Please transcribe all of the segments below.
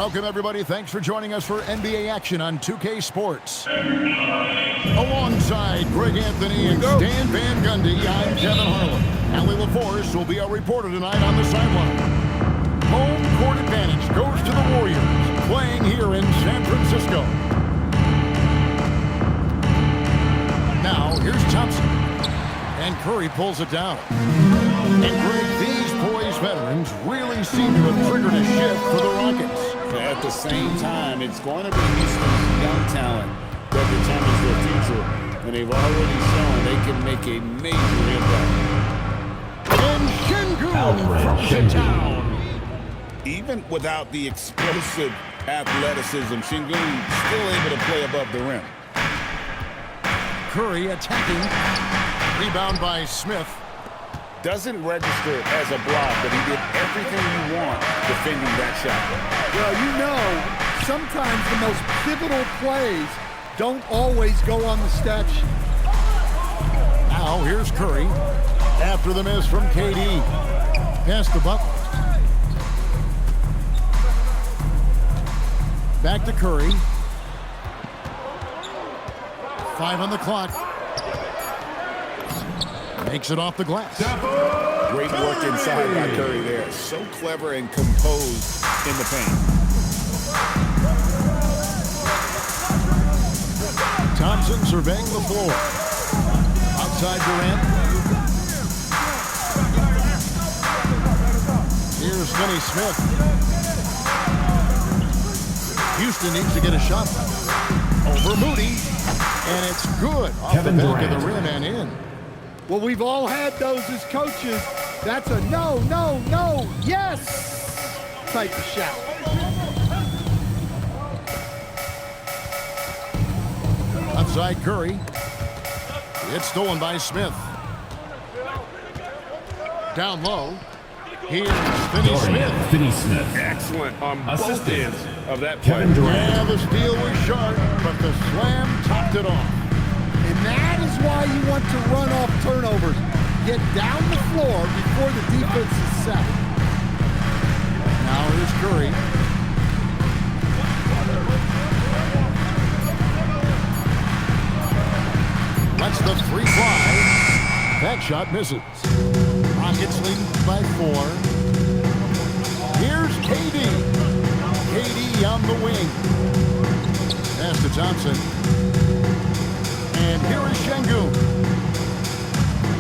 Welcome, everybody. Thanks for joining us for NBA action on 2K Sports. Alongside Greg Anthony and Stan Van Gundy, I'm Kevin Harlan. Allie LaForce will be our reporter tonight on the sideline. Home court advantage goes to the Warriors, playing here in San Francisco. Now, here's Thompson. And Curry pulls it down. And Greg, these poised veterans really seem to have triggered a shift for the Rockets. At the same time, it's going to be Houston's young talent that determines their future. And they've already shown they can make a major impact. And Şengün from the town. Even without the explosive athleticism, Şengün still able to play above the rim. Curry attacking. Rebound by Smith. Doesn't register as a block, but he did everything you want defending that shot. Well, you know, sometimes the most pivotal plays don't always go on the stat sheet. Now, here's Curry. After the miss from KD. Pass to Butler. Back to Curry. 5 on the clock. Makes it off the glass. Great work inside by Curry there. So clever and composed in the paint. Thompson surveying the floor. Outside Durant. Here's Finney Smith. Houston needs to get a shot. Over Moody. And it's good. Off the back of the rim and in. Well, we've all had those as coaches. That's a no, no, no, yes type of shot. Outside Curry. It's stolen by Smith. Down low. Here's Finney Smith. Excellent on both ends of that play. Yeah, the steal was sharp, but the slam topped it off. And that is why you want to run off turnovers. Get down the floor before the defense is set. Now here's Curry. Lets the three fly. That shot misses. Rockets leading by 4. Here's KD. KD on the wing. Pass to Thompson. And here is Şengün.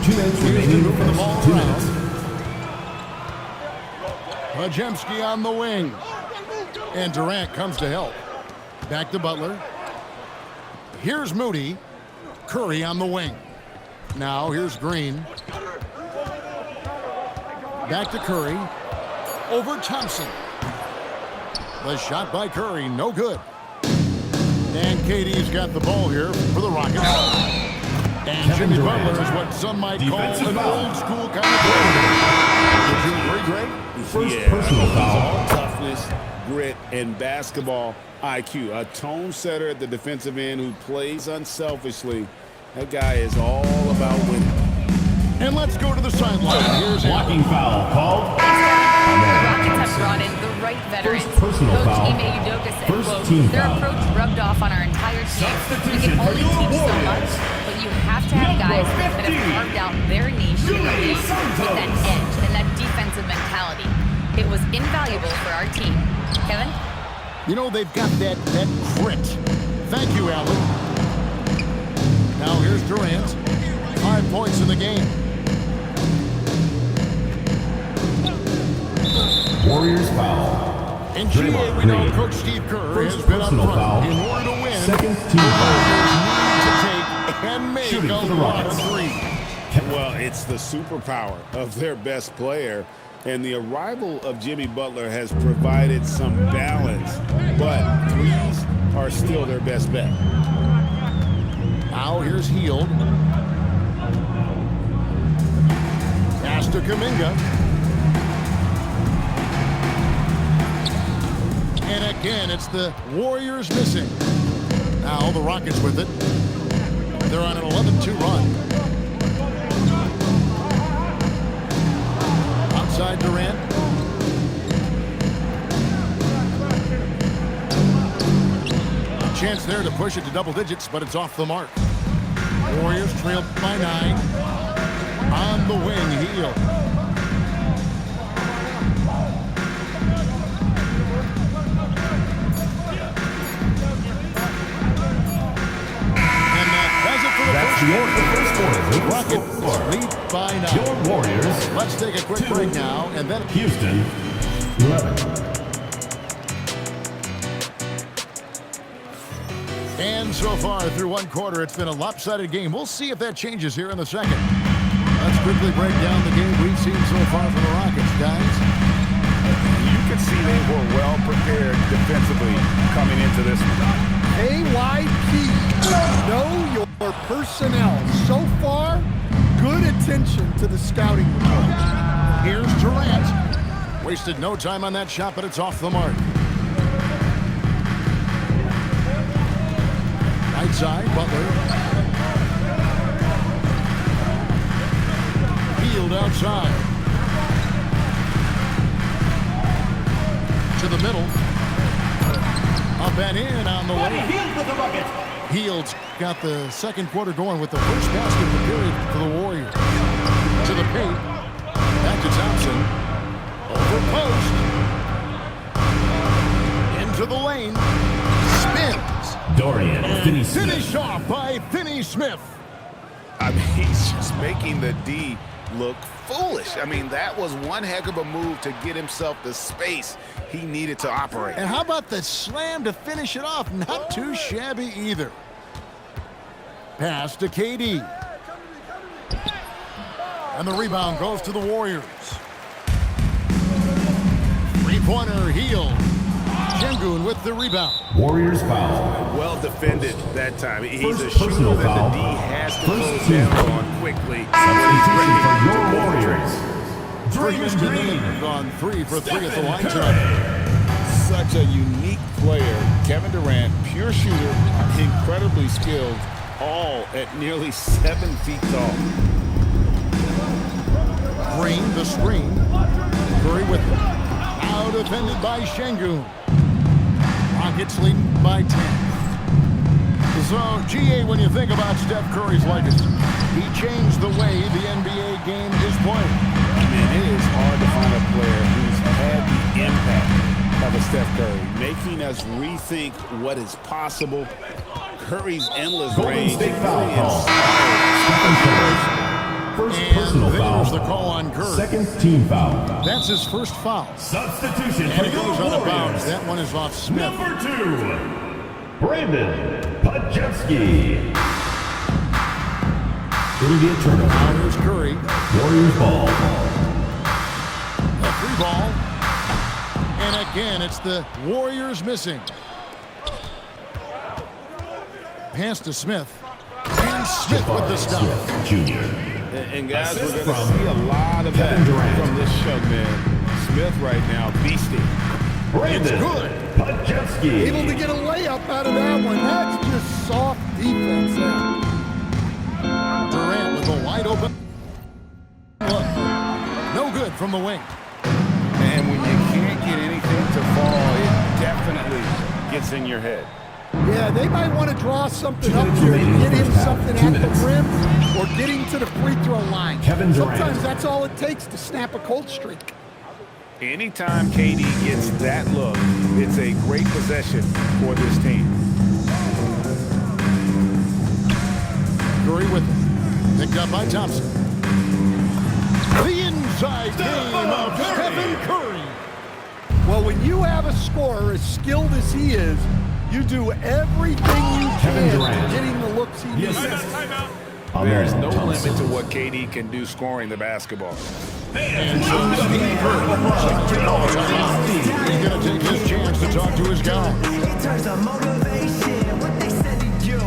2 minutes remaining for the ball 2 around. minutes. Podziemski on the wing. And Durant comes to help. Back to Butler. Here's Moody. Curry on the wing. Now here's Green. Back to Curry. Over Thompson. The shot by Curry, no good. And KD's got the ball here for the Rockets. And Jimmy Butler is what some might call an old school kind of player. Would you agree, Greg? First personal foul. Toughness, grit, and basketball IQ. A tone setter at the defensive end who plays unselfishly. That guy is all about winning. And let's go to the sideline. Here's Blocking foul called. Rockets have brought in the right veterans. Coach Ime Udoka said, quote, their approach rubbed off on our entire team. You can only teach so much, but you have to have guys that have carved out their niche in the league with that edge and that defensive mentality. It was invaluable for our team. Kevin? You know, they've got that grit. Thank you, Allen. Now here's Durant. 5 points in the game. Warriors foul. In GA, we know Coach Steve Kerr has been up front. Foul. In order to win, Second team Warriors foul. need to take and make Shooting a for the lot of Rockets. threes. Well, it's the superpower of their best player. And the arrival of Jimmy Butler has provided some balance. But threes are still their best bet. Now here's Hield. Pass to Kuminga. And again, it's the Warriors missing. Now the Rockets with it. They're on an 11-2 run. Outside Durant. chance there to push it to double digits, but it's off the mark. Warriors trail by 9. On the wing, Hield. And that does it for the That's first quarter. Rockets lead by 9. Your Warriors. Let's take a quick break now, and then Houston, 11. And so far through one quarter, it's been a lopsided game. We'll see if that changes here in the second. Let's quickly break down the game we've seen so far from the Rockets, guys. You could see they were well prepared defensively coming into this one. AYP, know your personnel. So far, good attention to the scouting report. Here's Durant. Wasted no time on that shot, but it's off the mark. Right side, Butler. Hield outside. To the middle. Up and in on the way. Hield's got the second quarter going with the first basket of the period for the Warriors. To the paint. Back to Thompson. Over post. Into the lane. Spins. Dorian Finney-Smith. Finished off by Finney-Smith. I mean, he's just making the D look foolish. I mean, that was one heck of a move to get himself the space he needed to operate. And how about the slam to finish it off? Not too shabby either. Pass to KD. And the rebound goes to the Warriors. Three-pointer, Hield. Sengun with the rebound. Warriors foul. Well defended that time. He's First a shooter personal that foul. the D has to First close team down foul. on quickly. Substitution for your Warriors. For Houston, they've gone 3 for 3 at the line tonight. Such a unique player. Kevin Durant, pure shooter, incredibly skilled, all at nearly 7 feet tall. Green, the screen. Curry with it. Now defended by Sengun. Rockets leading by 10. So, GA, when you think about Steph Curry's legacy, he changed the way the NBA game is played. I mean, it is hard to find a player who's had the impact of a Steph Curry, making us rethink what is possible. Curry's endless Golden range State foul really call. inspired. First And personal there's foul. the call on Curry. Second team foul. That's his first foul. Substitution And for he your goes out of bounds. Warriors. That one is off Smith. Number 2, Brandon Podjevsky. It'll be a turnover. Now here's Curry. Warriors ball. A free ball. And again, it's the Warriors missing. Pass to Smith. And Smith with the stop. Smith Jr. And guys, Assist we're going to from see a lot of Kevin that Durant. from this young man. Smith right now, beasting. Brandon good. Podjevsky. Able to get a layup out of that one. That's just soft defense there. Durant with a wide open look. No good from the wing. And when you can't get anything to fall, it definitely gets in your head. Yeah, they might want to draw something 2 up minutes here to remaining get in the him first half. something 2 at minutes. the rim or get him to the free throw line. Kevin Durant. Sometimes that's all it takes to snap a cold streak. Anytime KD gets that look, it's a great possession for this team. Curry with it. Picked up by Thompson. The inside game of Stephen Curry. Well, when you have a scorer as skilled as he is, you do everything you Kevin can Durant. to get him the looks he needs. There's no limit to what KD can do scoring the basketball. And so Steve Curry. He's going to take his chance to talk to his guy. In terms of motivation, what they said to you.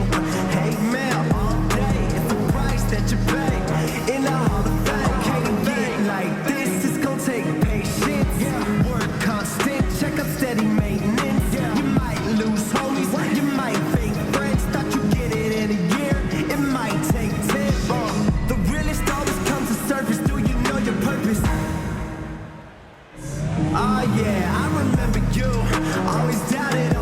Hey, man, all day, it's the price that you pay. In the Hall of Fame, can't get like this. It's gonna take patience. Work constant, check up steady maintenance. You might lose homies, you might fake friends. Thought you get it in a year, it might take 10. The realest always comes to surface. Do you know your purpose? Oh yeah, I remember you. Always doubted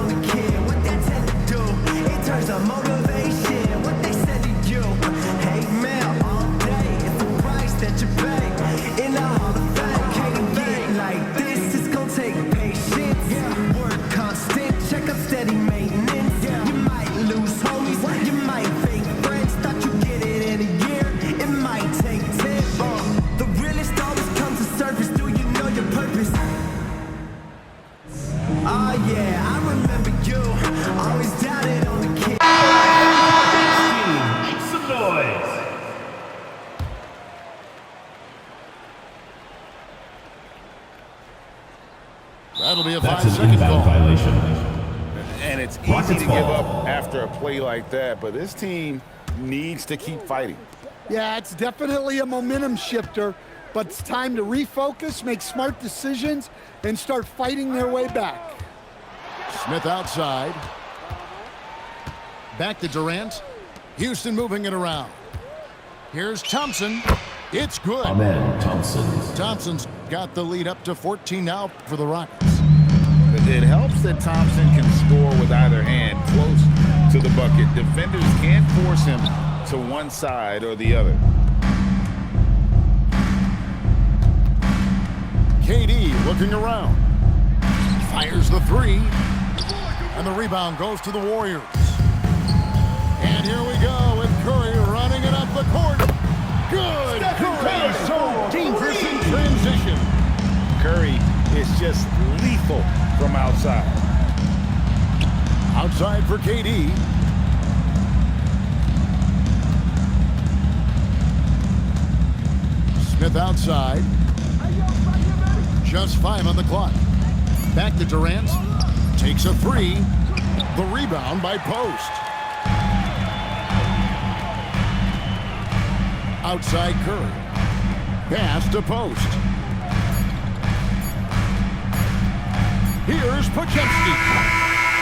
That'll be a That's an 5-second inbound call. violation. And it's easy Rockets to give ball. up after a play like that, but this team needs to keep fighting. Yeah, it's definitely a momentum shifter, but it's time to refocus, make smart decisions, and start fighting their way back. Smith outside. Back to Durant. Houston moving it around. Here's Thompson. It's good. Amen, Thompson. Thompson's got the lead up to 14 now for the Rockets. It helps that Thompson can score with either hand close to the bucket. Defenders can't force him to one side or the other. KD looking around. Fires the three. And the rebound goes to the Warriors. And here we go with Curry running it up the court. Good. Curry so dangerous in transition. Curry is just lethal from outside. Outside for KD. Smith outside. Just 5 on the clock. Back to Durant. Takes a three. The rebound by Post. Outside Curry. Pass to Post. Here's Podziemski.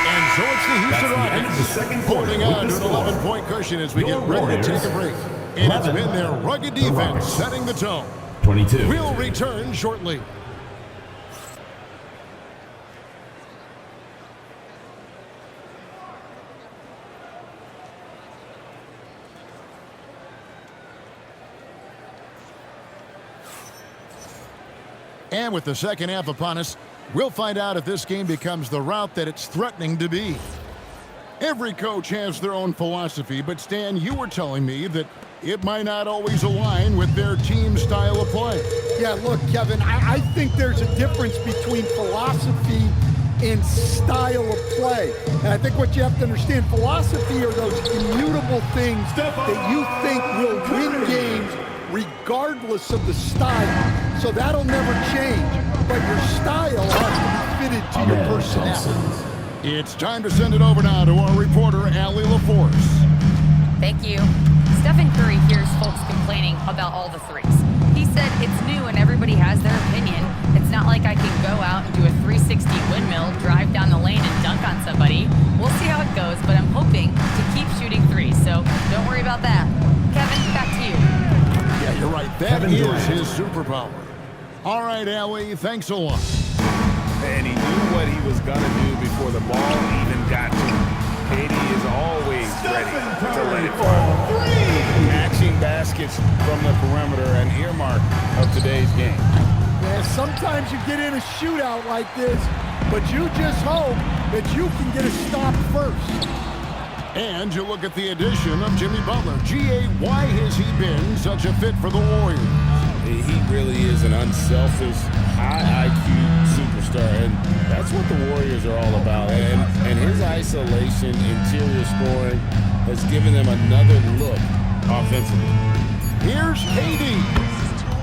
And so it's the Houston Rockets holding on to an 11-point cushion as we get ready to take a break. And it's been their rugged defense setting the tone. 22. We'll return shortly. And with the second half upon us, we'll find out if this game becomes the route that it's threatening to be. Every coach has their own philosophy, but Stan, you were telling me that it might not always align with their team style of play. Yeah, look, Kevin, I think there's a difference between philosophy and style of play. And I think what you have to understand, philosophy are those immutable things that you think will win games regardless of the style. So that'll never change, but your style has to be fitted to your personality. It's time to send it over now to our reporter, Allie LaForce. Thank you. Stephen Curry hears folks complaining about all the threes. He said it's new and everybody has their opinion. It's not like I can go out and do a 360 windmill, drive down the lane and dunk on somebody. We'll see how it goes, but I'm hoping to keep shooting threes, so don't worry about that. Kevin, back to you. Yeah, you're right. That is his superpower. All right, Allie, thanks a lot. And he knew what he was going to do before the ball even got to him. KD is always ready to let it fall. Matching baskets from the perimeter, an earmark of today's game. Yeah, sometimes you get in a shootout like this, but you just hope that you can get a stop first. And you look at the addition of Jimmy Butler. G.A., why has he been such a fit for the Warriors? He really is an unselfish, high IQ superstar, and that's what the Warriors are all about. And his isolation, interior scoring has given them another look offensively. Here's KD,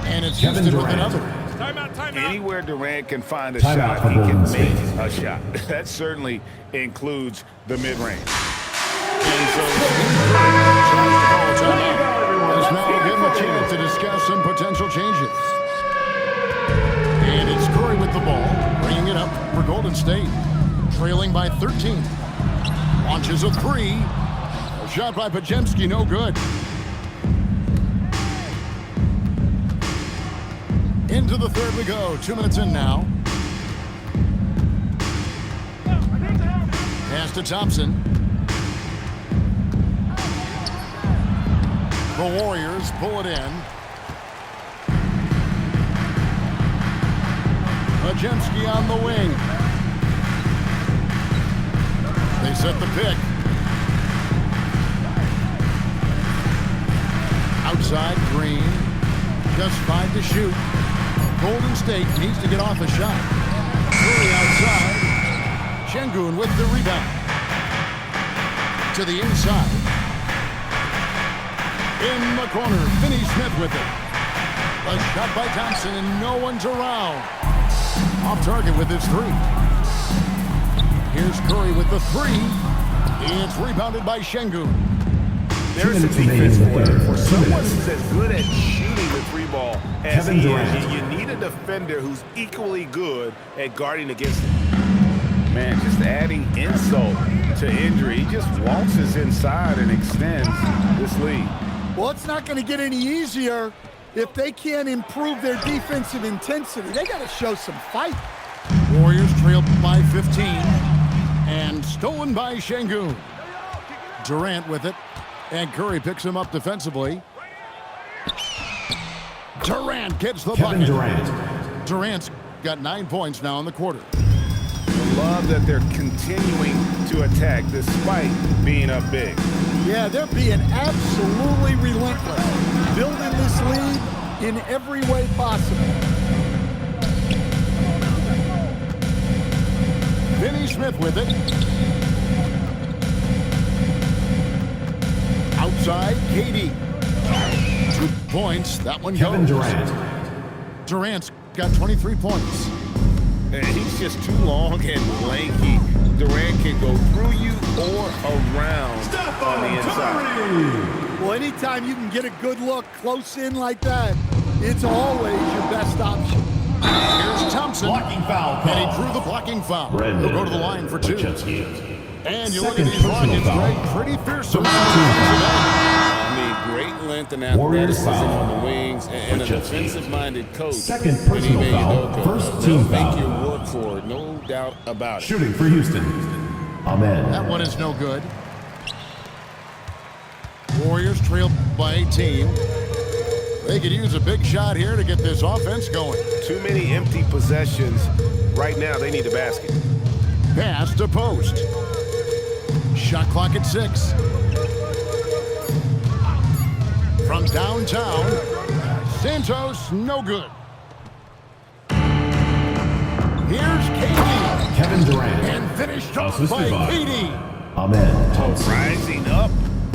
and it's Houston with another. Anywhere Durant can find a shot, he can make a shot. That certainly includes the mid-range. And so tries to call a timeout. Let's now give him a chance to discuss some potential changes. And it's Curry with the ball, bringing it up for Golden State, trailing by 13. Launches a three. A shot by Podziemski, no good. Into the third we go. 2 minutes in now. Pass to Thompson. The Warriors pull it in. Podziemski on the wing. They set the pick. Outside, Green. Just 5 to shoot. Golden State needs to get off a shot. Curry outside. Şengün with the rebound. To the inside. In the corner, Finney-Smith with it. A shot by Thompson, and no one's around. off target with his three. Here's Curry with the three. It's rebounded by Şengün. There's a defense for you. For someone who's as good at shooting the three ball as he is, you need a defender who's equally good at guarding against him. Man, just adding insult to injury. He just waltzes inside and extends this lead. Well, it's not going to get any easier if they can't improve their defensive intensity. They got to show some fight. Warriors trail by 15 and stolen by Şengün. Durant with it, and Curry picks him up defensively. Durant gets the bucket. Durant's got 9 points now in the quarter. I love that they're continuing to attack despite being up big. Yeah, they're being absolutely relentless, building this lead in every way possible. Finney Smith with it. Outside, KD. 2 points. That one goes. Durant's got 23 points. And he's just too long and lanky. Durant can go through you or around on the inside. Well, anytime you can get a good look close in like that, it's always your best option. Here's Thompson. Blocking foul call. And he drew the blocking foul. He'll go to the line for 2. And you look at Second these Rockets, foul. Greg, pretty fearsome. I mean, great length and athleticism on the wings, and a defensive-minded coach. Second personal Ime foul. Udoka. First They'll team make foul. you work for it, no doubt about it. Shooting for Houston. Amen. That one is no good. Warriors trail by 18. They could use a big shot here to get this offense going. Too many empty possessions. Right now, they need a basket. Pass to post. Shot clock at 6. From downtown, Santos, no good. Here's KD. Kevin Durant. And finished off Assisted by by KD. Amen. Thompson. Rising up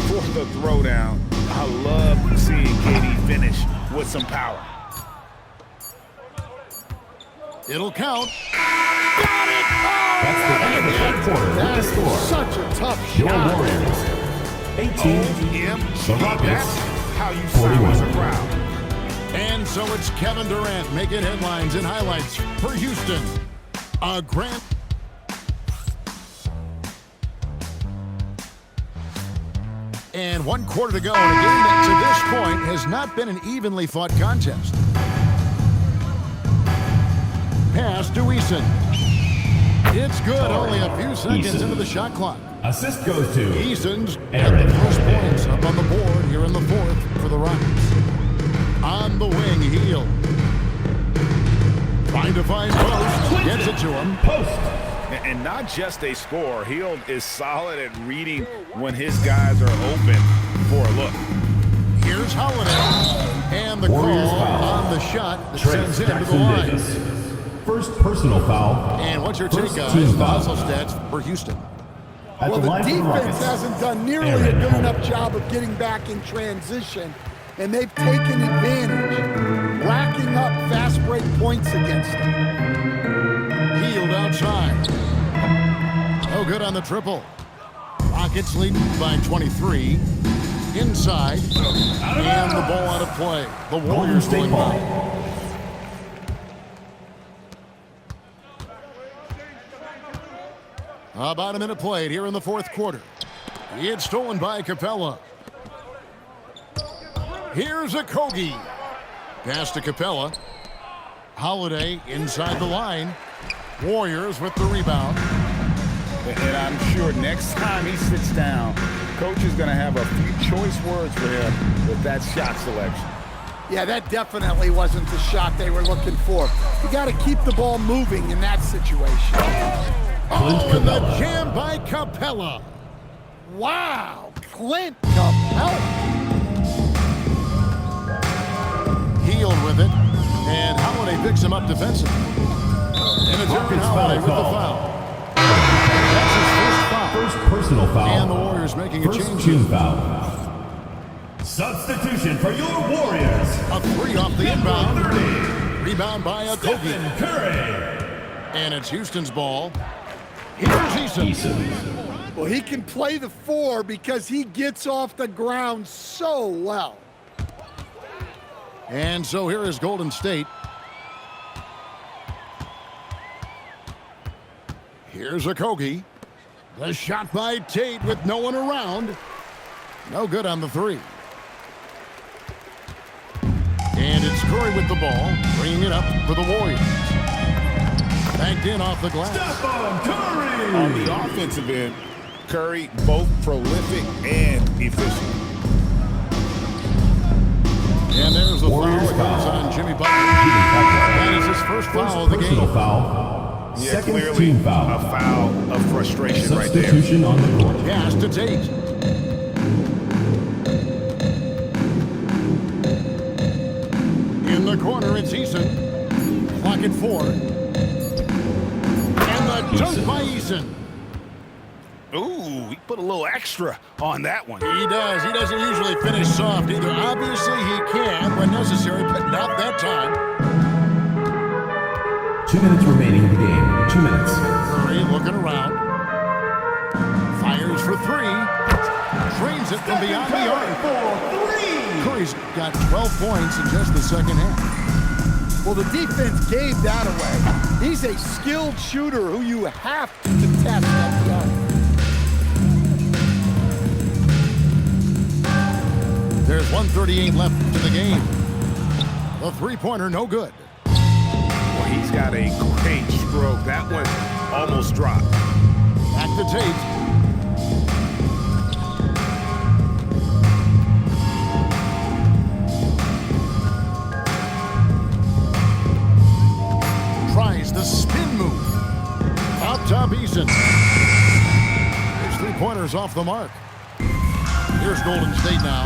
for the throwdown. I love seeing KD finish with some power. It'll count. Got it! Oh, That's the end of the third quarter with the That's score. such a tough Your shot. Warriors. 18. The Rockets. That's how you silence a crowd. And so it's Kevin Durant making headlines and highlights for Houston. A grand... And 1 quarter to go in a game that to this point has not been an evenly fought contest. Pass to Eason. It's good, only a few seconds into the shot clock. Assist goes to Eason's got Aaron. the first points up on the board here in the 4th for the Rockets. On the wing, Hield. Trying to find post. Gets it to him. Post. And not just a score. Hield is solid at reading when his guys are open for a look. Here's Holiday. And the Warriors call foul. on the shot that Trent sends him to the Jackson line. Davis. First personal foul. And what's your First take, guys? team The foul. hustle stats for Houston. At Well, the the line for the defense Rockets. hasn't done nearly Aaron a good Holiday. enough job of getting back in transition, and they've taken advantage, racking up fast break points against them. Hield outside. No good on the triple. Rockets leading by 23. Inside. And the ball out of play. The Golden Warriors State going ball. by. About a minute played here in the 4th quarter. It's stolen by Capella. Here's a Kogi. Pass to Capella. Holiday inside the line. Warriors with the rebound. And I'm sure next time he sits down, coach is going to have a few choice words for him with that shot selection. Yeah, that definitely wasn't the shot they were looking for. You got to keep the ball moving in that situation. Oh, and the jam by Capella. Wow, Clint Capella. Hield with it. And Holiday picks him up defensively. And it's Aaron Rockets Holiday with the foul. foul. That's his first foul. First personal foul. And the Warriors making a First change team here. foul. Substitution for your Warriors. A 3 off the Number inbound. 30. Rebound by Kogi. Stephen Curry. And it's Houston's ball. Here's Eason. Well, he can play the 4 because he gets off the ground so well. And so here is Golden State. Here's Okogie. The shot by Tate with no one around. No good on the 3. And it's Curry with the ball, bringing it up for the Warriors. Backed in off the glass. Curry! On the offensive end, Curry both prolific and efficient. And there's the foul. It goes on Jimmy Butler. That is his first foul of the game. Personal foul. Yeah, Second clearly team foul. a foul of frustration right there. Substitution on the court. Pass to Tate. In the corner, it's Eason. Clock at 4. And the dunk by Eason. Ooh, he put a little extra on that one. He does. He doesn't usually finish soft either. Obviously, he can when necessary, but not that time. 2 minutes remaining in the game. 2 minutes. Curry looking around. Fires for 3. Drains it from beyond the arc. Curry's got 12 points in just the second half. Well, the defense gave that away. He's a skilled shooter who you have to test at the arc. There's 1:38 left in the game. The three-pointer, no good. Well, he's got a great stroke. That one almost dropped. Back to Tate. Tries the spin move. Up top, Eason. His three-pointer's off the mark. Here's Golden State now.